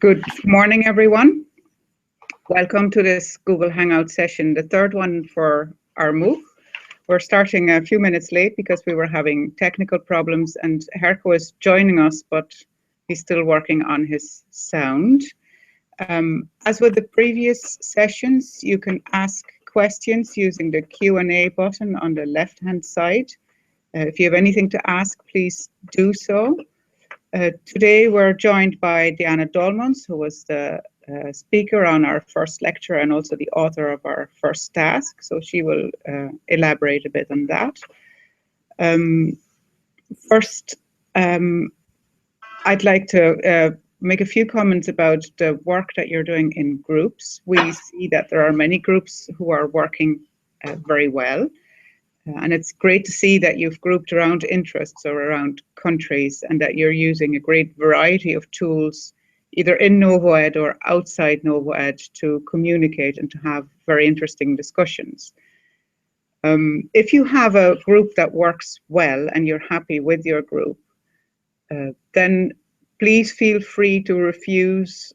Good morning, everyone. Welcome to this Google Hangout session, the third one for our MOOC. We're starting a few minutes late because we were having technical problems, and Herco is joining us, but he's still working on his sound. As with the previous sessions, you can ask questions using the Q&A button on the left-hand side. If you have anything to ask, please do so. Today we're joined by Diana Dolmans, who was the speaker on our first lecture and also the author of our first task, so she will elaborate a bit on that. First, I'd like to make a few comments about the work that you're doing in groups. We see that there are many groups who are working very well. And it's great to see that you've grouped around interests or around countries and that you're using a great variety of tools, either in NovoEd or outside NovoEd, to communicate and to have very interesting discussions. If you have a group that works well and you're happy with your group, then please feel free to refuse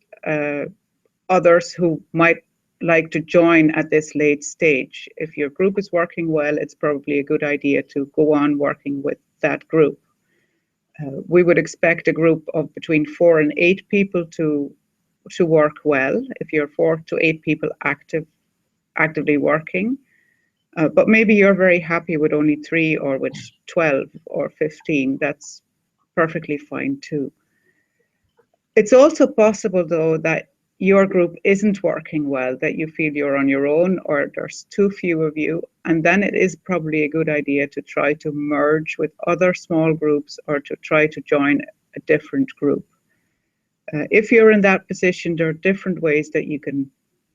others who might like to join at this late stage. If your group is working well, it's probably a good idea to go on working with that group. We would expect a group of between 4 and 8 people to work well, if you're 4 to 8 people actively working. But maybe you're very happy with only 3 or with 12 or 15. That's perfectly fine too. It's also possible, though, that your group isn't working well, that you feel you're on your own or there's too few of you, and then it is probably a good idea to try to merge with other small groups or to try to join a different group. If you're in that position, there are different ways that you can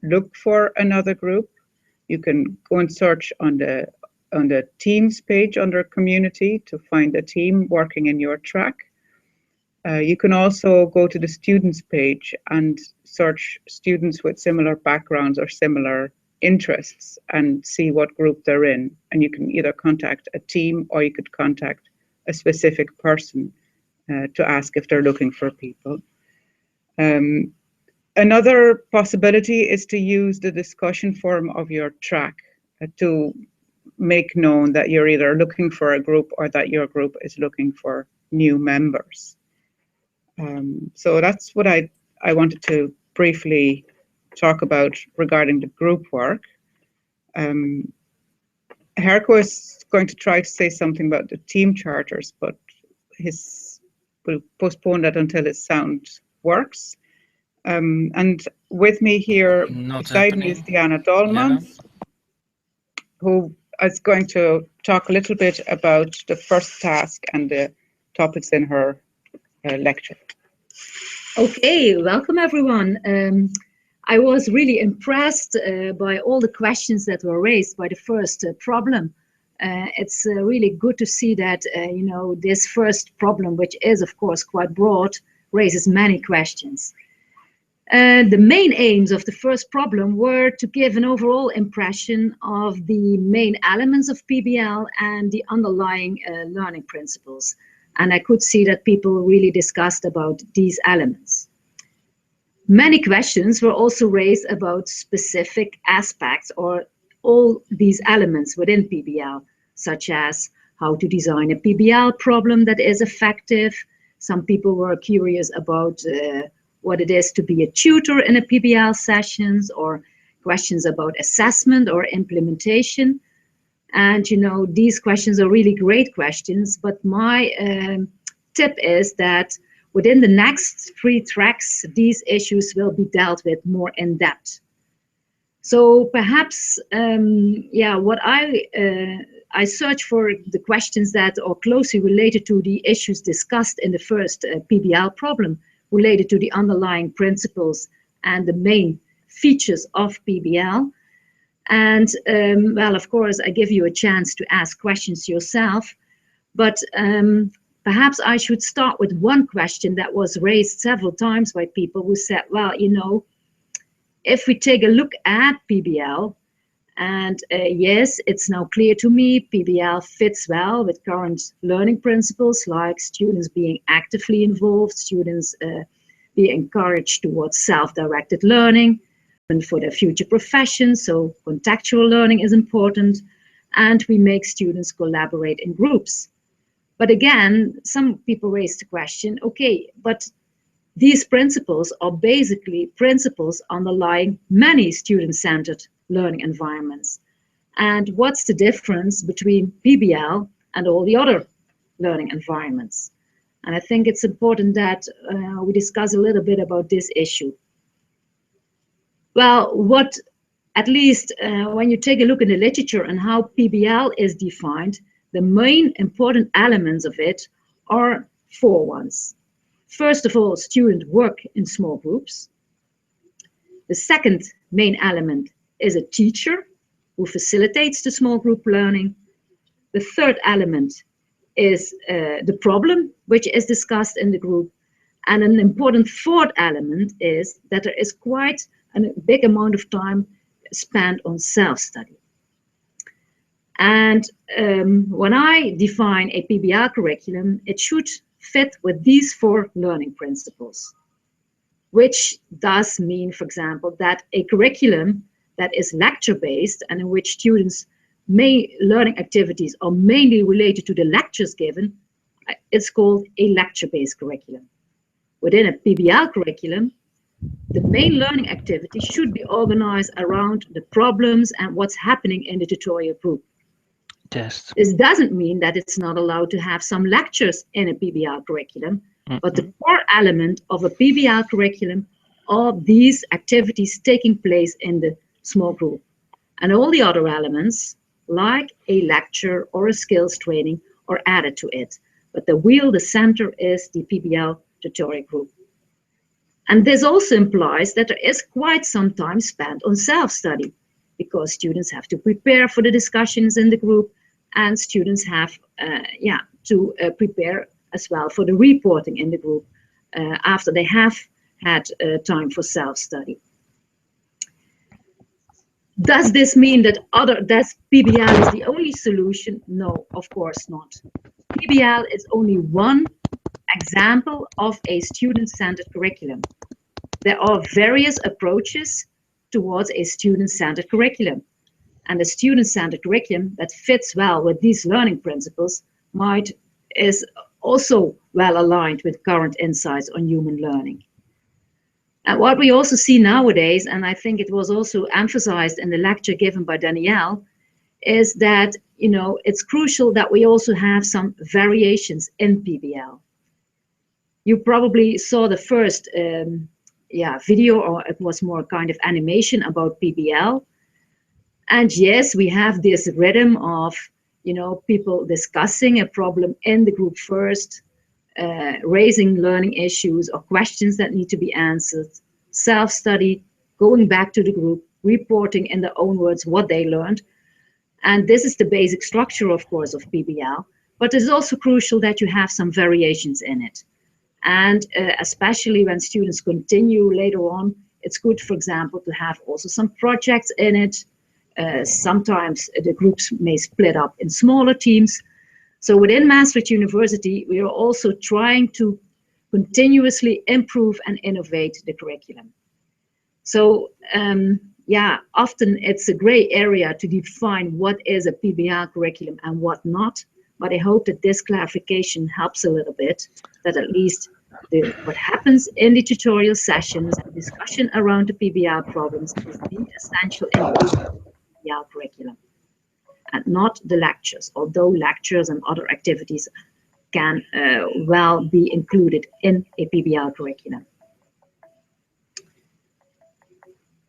look for another group. You can go and search on the Teams page under Community to find a team working in your track. You can also go to the students page and search students with similar backgrounds or similar interests and see what group they're in. And you can either contact a team or you could contact a specific person to ask if they're looking for people. Another possibility is to use the discussion forum of your track to make known that you're either looking for a group or that your group is looking for new members. So that's what I wanted to briefly talk about regarding the group work. Herco is going to try to say something about the team charters, but we'll postpone that until his sound works. And with me here beside me is Diana Dolmans, who is going to talk a little bit about the first task and the topics in her lecture. Okay, welcome everyone. I was really impressed by all the questions that were raised by the first problem. It's really good to see that this first problem, which is of course quite broad, raises many questions. The main aims of the first problem were to give an overall impression of the main elements of PBL and the underlying learning principles. And I could see that people really discussed about these elements. Many questions were also raised about specific aspects or all these elements within PBL, such as how to design a PBL problem that is effective. Some people were curious about what it is to be a tutor in a PBL sessions, or questions about assessment or implementation. And these questions are really great questions, but my tip is that within the next 3 tracks, these issues will be dealt with more in depth. So perhaps, what I search for the questions that are closely related to the issues discussed in the first PBL problem, related to the underlying principles and the main features of PBL. And well, of course, I give you a chance to ask questions yourself, but perhaps I should start with one question that was raised several times by people who said, well, if we take a look at PBL, and yes, it's now clear to me, PBL fits well with current learning principles, like students being actively involved, students be encouraged towards self-directed learning and for their future profession. So contextual learning is important, and we make students collaborate in groups. But again, some people raise the question, okay, but these principles are basically principles underlying many student-centered learning environments. And what's the difference between PBL and all the other learning environments? And I think it's important that we discuss a little bit about this issue. Well, what, at least when you take a look in the literature and how PBL is defined, the main important elements of it are four ones. First of all, students work in small groups. The second main element is a teacher who facilitates the small group learning. The third element is the problem, which is discussed in the group. And an important fourth element is that there is quite a big amount of time spent on self-study. And when I define a PBL curriculum, it should fit with these four learning principles, which does mean, for example, that a curriculum that is lecture-based and in which students' main learning activities are mainly related to the lectures given, is called a lecture-based curriculum. Within a PBL curriculum, the main learning activity should be organized around the problems and what's happening in the tutorial group. Yes. This doesn't mean that it's not allowed to have some lectures in a PBL curriculum, but the core element of a PBL curriculum are these activities taking place in the small group. And all the other elements, like a lecture or a skills training, are added to it. But the wheel, the center, is the PBL tutorial group. And this also implies that there is quite some time spent on self-study, because students have to prepare for the discussions in the group, and students have to prepare as well for the reporting in the group after they have had time for self-study. Does this mean that PBL is the only solution? No, of course not. PBL is only one example of a student-centered curriculum. There are various approaches towards a student-centered curriculum. And a student-centered curriculum that fits well with these learning principles is also well aligned with current insights on human learning. And what we also see nowadays, and I think it was also emphasized in the lecture given by Danielle, is that it's crucial that we also have some variations in PBL. You probably saw the first video, or it was more kind of animation about PBL. And yes, we have this rhythm of, people discussing a problem in the group first, raising learning issues or questions that need to be answered, self-study, going back to the group, reporting in their own words what they learned. And this is the basic structure, of course, of PBL, but it's also crucial that you have some variations in it. And especially when students continue later on, it's good, for example, to have also some projects in it. Sometimes the groups may split up in smaller teams. So within Maastricht University, we are also trying to continuously improve and innovate the curriculum. So often it's a gray area to define what is a PBL curriculum and what not. But I hope that this clarification helps a little bit, that at least what happens in the tutorial sessions and discussion around the PBL problems is the essential ingredient of the PBL curriculum, and not the lectures, although lectures and other activities can well be included in a PBL curriculum.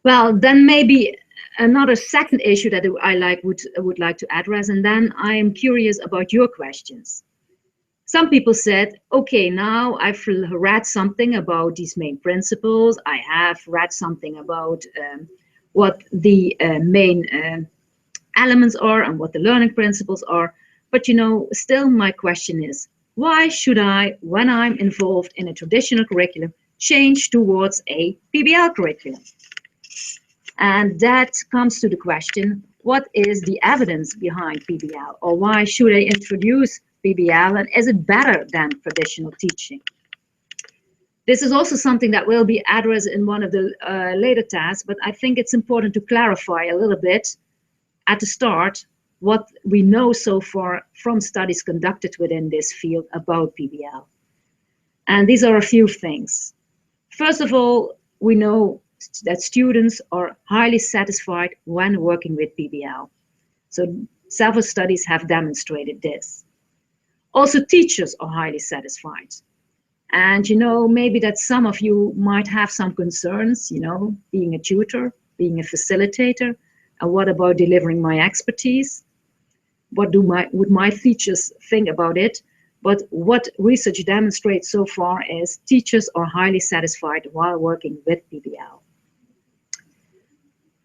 Well, then maybe another second issue that I would like to address, and then I am curious about your questions. Some people said, okay, now I've read something about these main principles. I have read something about what the main elements are and what the learning principles are. But still my question is, why should I, when I'm involved in a traditional curriculum, change towards a PBL curriculum? And that comes to the question, what is the evidence behind PBL? Or why should I introduce PBL, and is it better than traditional teaching? This is also something that will be addressed in one of the later tasks, but I think it's important to clarify a little bit at the start what we know so far from studies conducted within this field about PBL. And these are a few things. First of all, we know that students are highly satisfied when working with PBL. So several studies have demonstrated this. Also, teachers are highly satisfied. And maybe that some of you might have some concerns, being a tutor, being a facilitator, and what about delivering my expertise? What would my teachers think about it? But what research demonstrates so far is teachers are highly satisfied while working with PBL.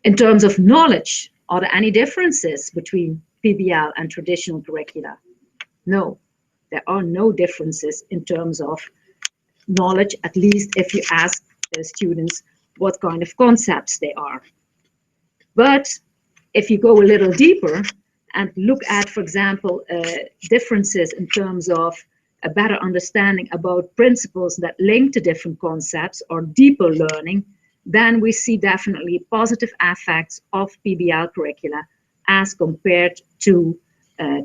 In terms of knowledge, are there any differences between PBL and traditional curricula? No, there are no differences in terms of knowledge, at least if you ask the students what kind of concepts they are. But if you go a little deeper and look at, for example, differences in terms of a better understanding about principles that link to different concepts or deeper learning, then we see definitely positive effects of PBL curricula as compared to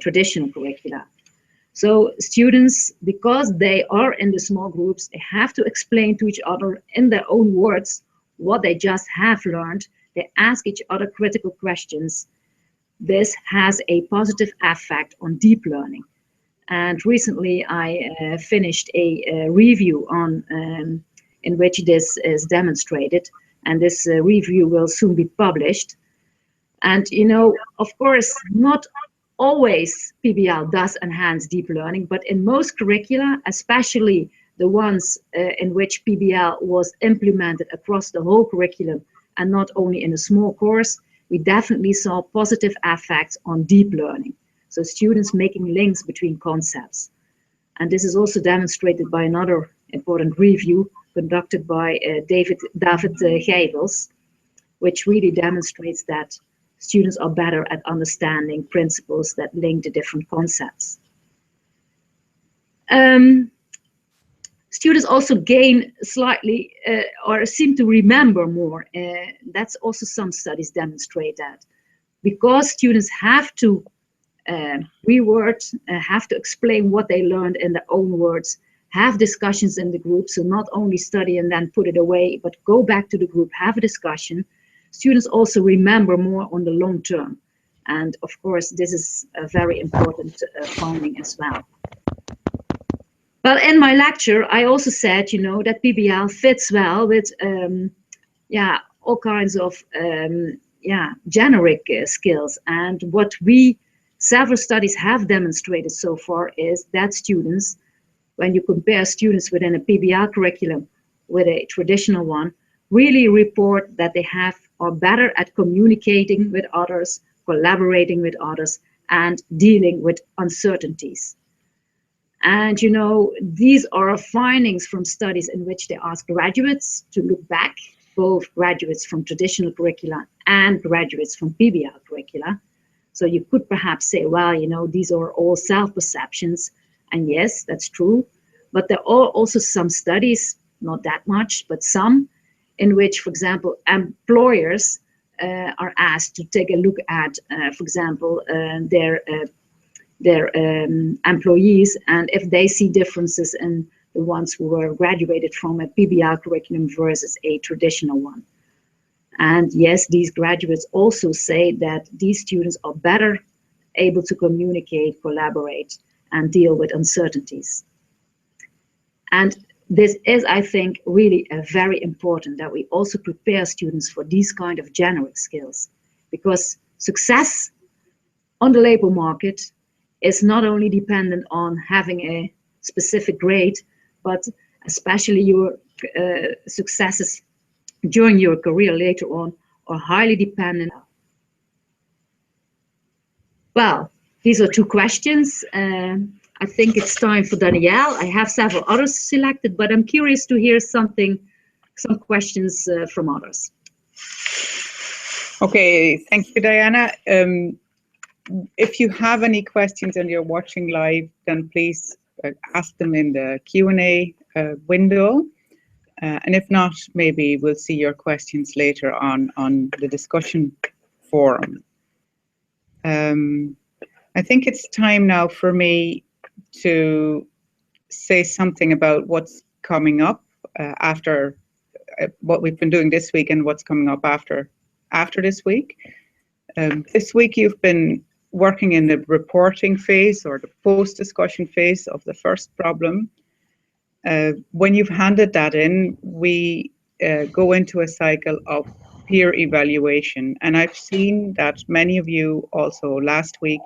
traditional curricula. So students, because they are in the small groups, they have to explain to each other in their own words what they just have learned. They ask each other critical questions. This has a positive effect on deep learning. And recently I finished a review on in which this is demonstrated, and this review will soon be published. And of course, not always PBL does enhance deep learning, but in most curricula, especially the ones in which PBL was implemented across the whole curriculum and not only in a small course, we definitely saw positive effects on deep learning. So students making links between concepts. And this is also demonstrated by another important review conducted by David Geibels, which really demonstrates that students are better at understanding principles that link to different concepts. Students also gain slightly or seem to remember more. That's also some studies demonstrate that. Because students have to reword, have to explain what they learned in their own words, have discussions in the group, so not only study and then put it away, but go back to the group, have a discussion. Students also remember more on the long term. And of course, this is a very important finding as well. Well, in my lecture, I also said, that PBL fits well with, all kinds of, generic skills. And what several studies have demonstrated so far is that students, when you compare students within a PBL curriculum with a traditional one, really report that they are better at communicating with others, collaborating with others, and dealing with uncertainties. And these are findings from studies in which they ask graduates to look back, both graduates from traditional curricula and graduates from PBL curricula. So you could perhaps say, well, these are all self-perceptions. And yes, that's true. But there are also some studies, not that much, but some, in which, for example, employers are asked to take a look at, for example, their employees, and if they see differences in the ones who were graduated from a PBL curriculum versus a traditional one. And yes, these graduates also say that these students are better able to communicate, collaborate, and deal with uncertainties. And this is, I think, really very important that we also prepare students for these kind of generic skills, because success on the labor market is not only dependent on having a specific grade, but especially your successes during your career later on are highly dependent. Well, these are two questions. I think it's time for Danielle. I have several others selected, but I'm curious to hear some questions from others. Okay, thank you, Diana. If you have any questions and you're watching live, then please ask them in the Q&A window. And if not, maybe we'll see your questions later on the discussion forum. I think it's time now for me to say something about what's coming up after what we've been doing this week and what's coming up after this week. This week you've been working in the reporting phase or the post-discussion phase of the first problem. When you've handed that in, we go into a cycle of peer evaluation. And I've seen that many of you also last week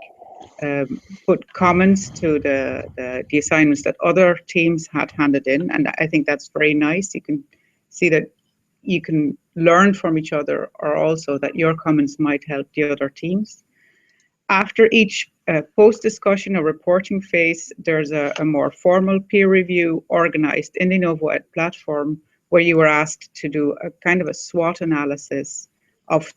put comments to the assignments that other teams had handed in. And I think that's very nice. You can see that you can learn from each other, or also that your comments might help the other teams. After each post-discussion or reporting phase, there's a more formal peer review organized in the NovoEd platform, where you were asked to do a kind of a SWOT analysis of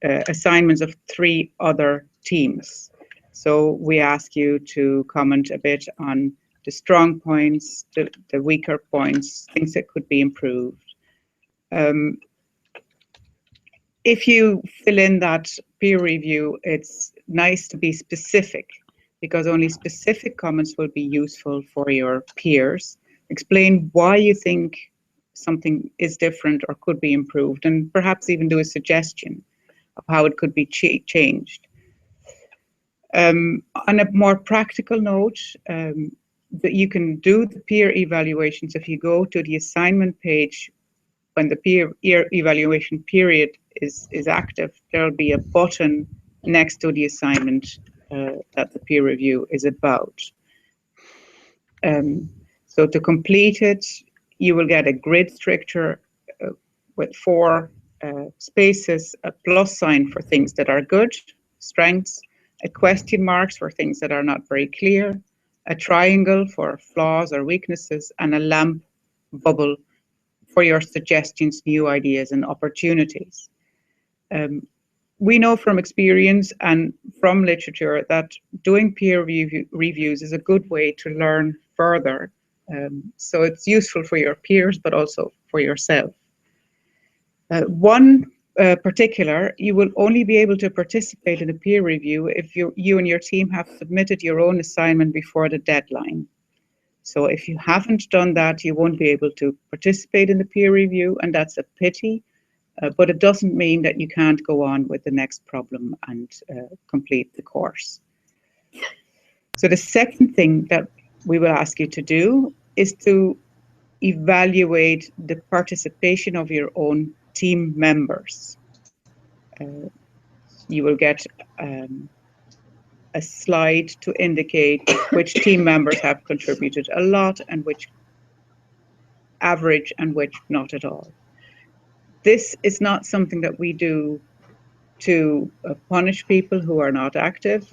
assignments of 3 other teams. So we ask you to comment a bit on the strong points, the weaker points, things that could be improved. If you fill in that peer review, it's nice to be specific, because only specific comments will be useful for your peers. Explain why you think something is different or could be improved, and perhaps even do a suggestion of how it could be changed. On a more practical note, that you can do the peer evaluations if you go to the assignment page. When the peer evaluation period is active, there'll be a button next to the assignment that the peer review is about. So to complete it, you will get a grid structure with 4 spaces, a plus sign for things that are good, strengths, a question marks for things that are not very clear, a triangle for flaws or weaknesses, and a lamp bubble for your suggestions, new ideas, and opportunities. We know from experience and from literature that doing peer reviews is a good way to learn further. So it's useful for your peers, but also for yourself. One particular, you will only be able to participate in a peer review if you and your team have submitted your own assignment before the deadline. So if you haven't done that, you won't be able to participate in the peer review, and that's a pity, but it doesn't mean that you can't go on with the next problem and complete the course. So the second thing that we will ask you to do is to evaluate the participation of your own team members. You will get a slide to indicate which team members have contributed a lot and which average and which not at all. This is not something that we do to punish people who are not active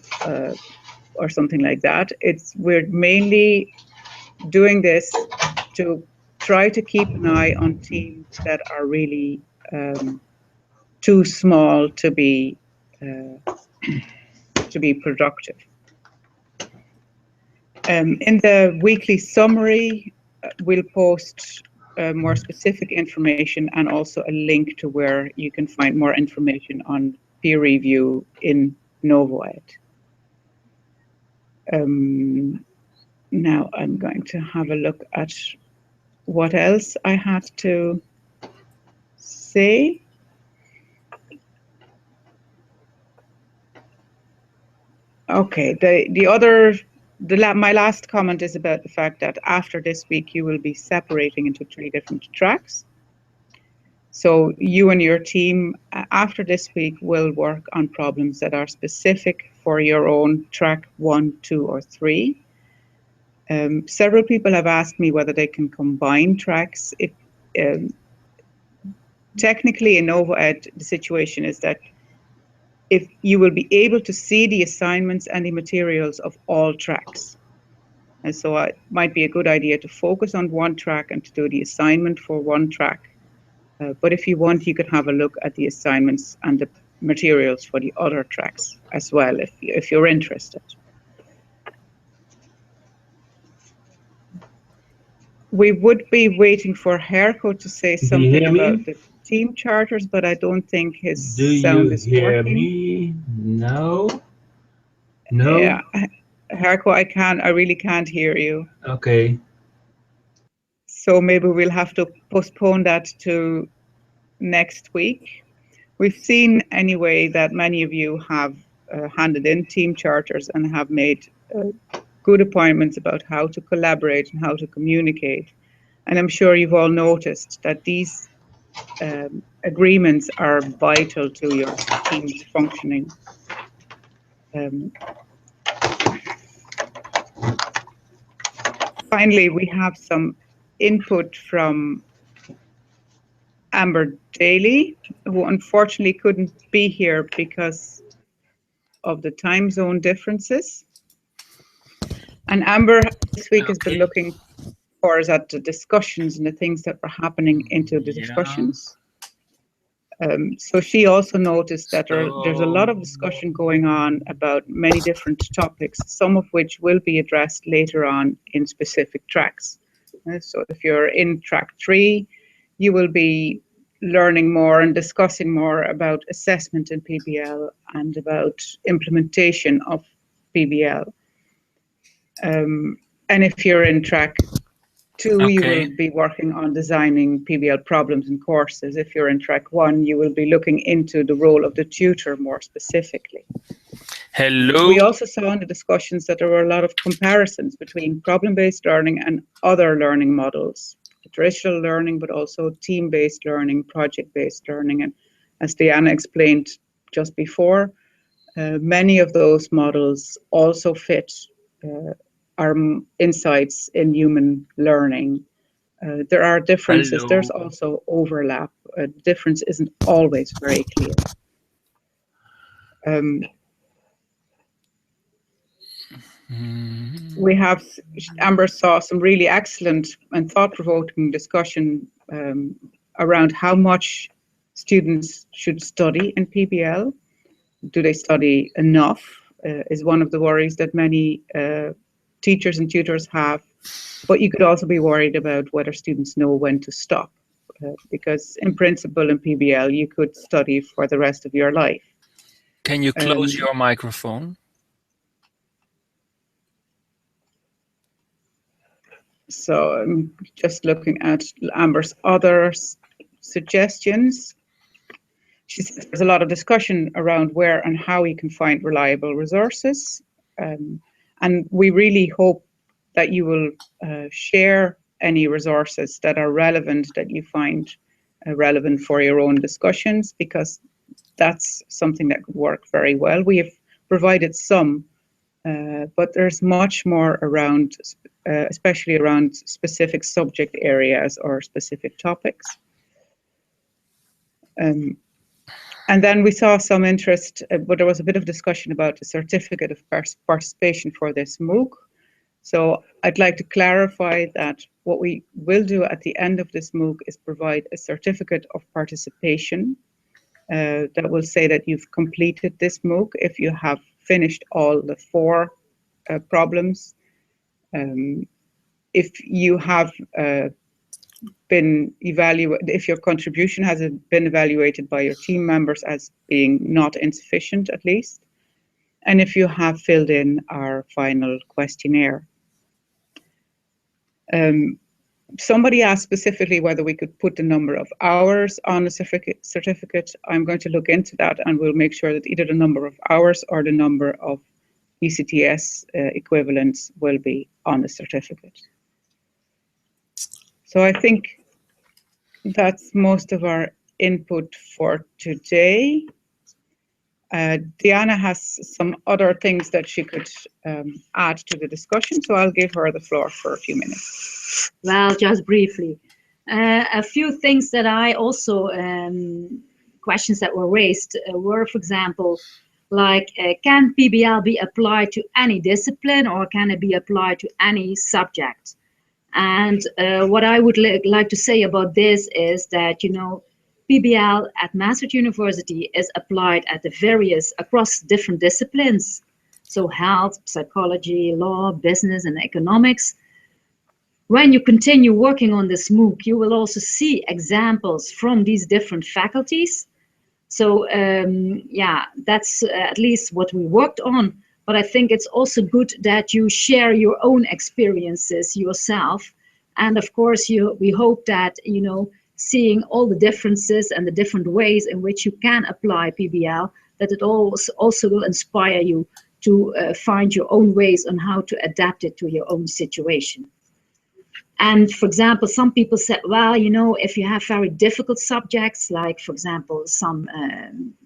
or something like that. We're mainly doing this to try to keep an eye on teams that are really too small to be productive. In the weekly summary, we'll post more specific information and also a link to where you can find more information on peer review in NovoEd. Now I'm going to have a look at what else I had to say. Okay, my last comment is about the fact that after this week you will be separating into 3 different tracks. So you and your team after this week will work on problems that are specific for your own track 1, 2, or 3. Several people have asked me whether they can combine tracks. Technically in NovoEd, the situation is that if you will be able to see the assignments and the materials of all tracks. And so it might be a good idea to focus on one track and to do the assignment for one track. But if you want, you could have a look at the assignments and the materials for the other tracks as well, if you're interested. We would be waiting for Herco to say Do you something hear about me? the team charters, but I don't think his Do sound you is hear working. me? No? Yeah, No? Herco, I really can't hear you. Okay. So maybe we'll have to postpone that to next week. We've seen anyway that many of you have handed in team charters and have made good appointments about how to collaborate and how to communicate. And I'm sure you've all noticed that these agreements are vital to your team's functioning. Finally, we have some input from Amber Daly, who unfortunately couldn't be here because of the time zone differences. And Amber this week has been Okay. looking for us at the discussions and the things that were happening into the Yeah. discussions. So she also noticed that there's a lot So of discussion going on about many different topics, some of which will be addressed later on in specific tracks. So if you're in track 3, you will be learning more and discussing more about assessment in PBL and about implementation of PBL. And if you're in track 2, you will okay. be working on designing PBL problems and courses. If you're in track 1, you will be looking into the role of the tutor more specifically. Hello. We also saw in the discussions that there were a lot of comparisons between problem-based learning and other learning models, traditional learning, but also team-based learning, project-based learning. And as Diana explained just before, many of those models also fit our insights in human learning. There are differences. Hello. There's also overlap. Difference isn't always very clear. We have, Amber saw some really excellent and thought-provoking discussion around how much students should study in PBL. Do they study enough? Is one of the worries that many teachers and tutors have. But you could also be worried about whether students know when to stop, because in principle in PBL you could study for the rest of your life. Can you close your microphone? So I'm just looking at Amber's other suggestions. She says there's a lot of discussion around where and how you can find reliable resources. And we really hope that you will share any resources that are relevant, that you find relevant for your own discussions, because that's something that could work very well. We have provided some, but there's much more around, especially around specific subject areas or specific topics. And then we saw some interest, but there was a bit of discussion about the certificate of participation for this MOOC. So I'd like to clarify that what we will do at the end of this MOOC is provide a certificate of participation that will say that you've completed this MOOC if you have finished all the 4 problems. If you have been evaluated, if your contribution has been evaluated by your team members as being not insufficient at least, and if you have filled in our final questionnaire. Somebody asked specifically whether we could put the number of hours on a certificate. I'm going to look into that, and we'll make sure that either the number of hours or the number of ECTS equivalents will be on the certificate. So I think that's most of our input for today. Diana has some other things that she could add to the discussion, so I'll give her the floor for a few minutes. Well, just briefly. A few things that I also, questions that were raised were, for example, like, can PBL be applied to any discipline, or can it be applied to any subject? And what I would like to say about this is that, you know, PBL at Maastricht University is applied at the across different disciplines. So health, psychology, law, business, and economics. when you continue working on this MOOC, you will also see examples from these different faculties. So yeah, that's at least what we worked on. But I think it's also good that you share your own experiences yourself. And of course, we hope that, you know, seeing all the differences and the different ways in which you can apply PBL, that it also will inspire you to find your own ways on how to adapt it to your own situation. And for example, some people said, well, you know, if you have very difficult subjects, like, for example, some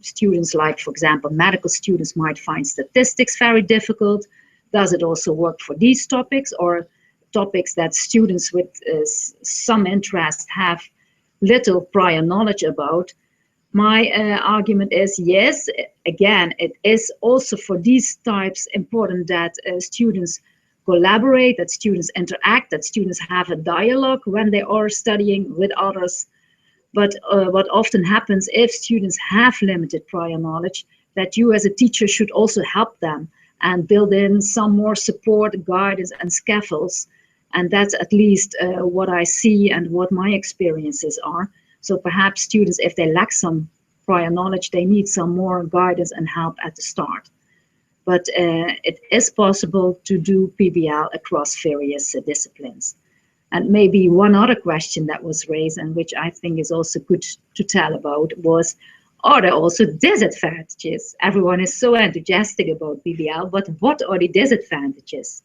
students, like, for example, medical students might find statistics very difficult. Does it also work for these topics, or topics that students with some interest have little prior knowledge about? My argument is, yes, again, it is also for these types important that students collaborate, that students interact, that students have a dialogue when they are studying with others. But what often happens if students have limited prior knowledge, that you as a teacher should also help them and build in some more support, guidance, and scaffolds. And that's at least what I see and what my experiences are. So perhaps students, if they lack some prior knowledge, they need some more guidance and help at the start. But it is possible to do PBL across various disciplines. And maybe one other question that was raised, and which I think is also good to tell about, was, are there also disadvantages? Everyone is so enthusiastic about PBL, but what are the disadvantages?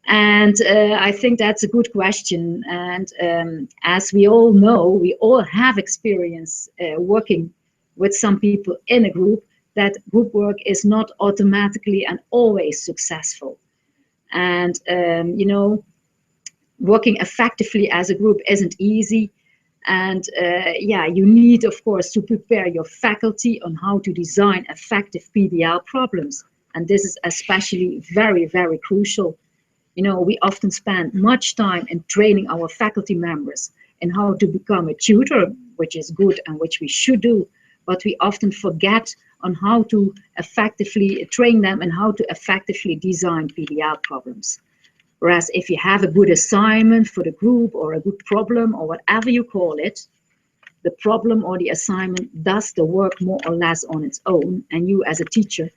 And I think that's a good question. And as we all know, we all have experience working with some people in a group, that group work is not automatically and always successful. And, you know, working effectively as a group isn't easy. And yeah, you need, of course, to prepare your faculty on how to design effective PBL problems. And this is especially very, very crucial. You know, we often spend much time in training our faculty members in how to become a tutor, which is good and which we should do. But we often forget on how to effectively train them and how to effectively design PBL problems. Whereas if you have a good assignment for the group, or a good problem, or whatever you call it, the problem or the assignment does the work more or less on its own, and you as a teacher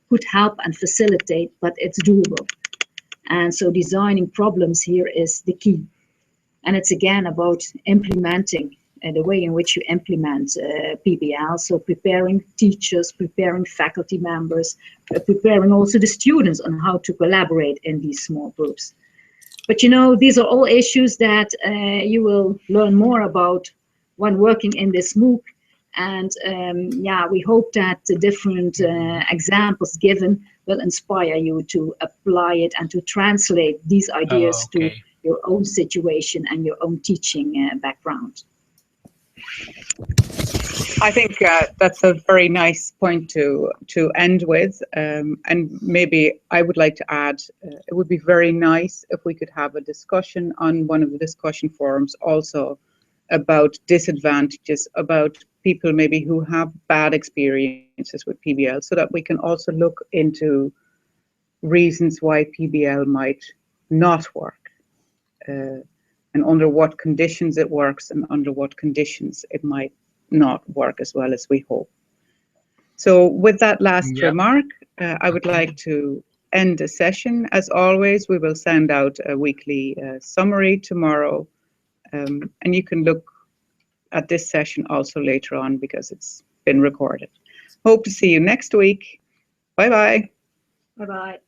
could help and facilitate, but it's doable. And so designing problems here is the key. And it's again about implementing the way in which you implement PBL. So preparing teachers, preparing faculty members, preparing also the students on how to collaborate in these small groups. But you know, these are all issues that you will learn more about when working in this MOOC. And yeah, we hope that the different examples given will inspire you to apply it and to translate these ideas to your own situation and your own teaching background. I think that's a very nice point to end with, and maybe I would like to add, it would be very nice if we could have a discussion on one of the discussion forums also about disadvantages, about people maybe who have bad experiences with PBL, so that we can also look into reasons why PBL might not work, and under what conditions it works and under what conditions it might not work as well as we hope. So with that last remark, I would like to end the session. As always, we will send out a weekly summary tomorrow, and you can look at this session also later on because it's been recorded. Hope to see you next week. Bye-bye. Bye-bye.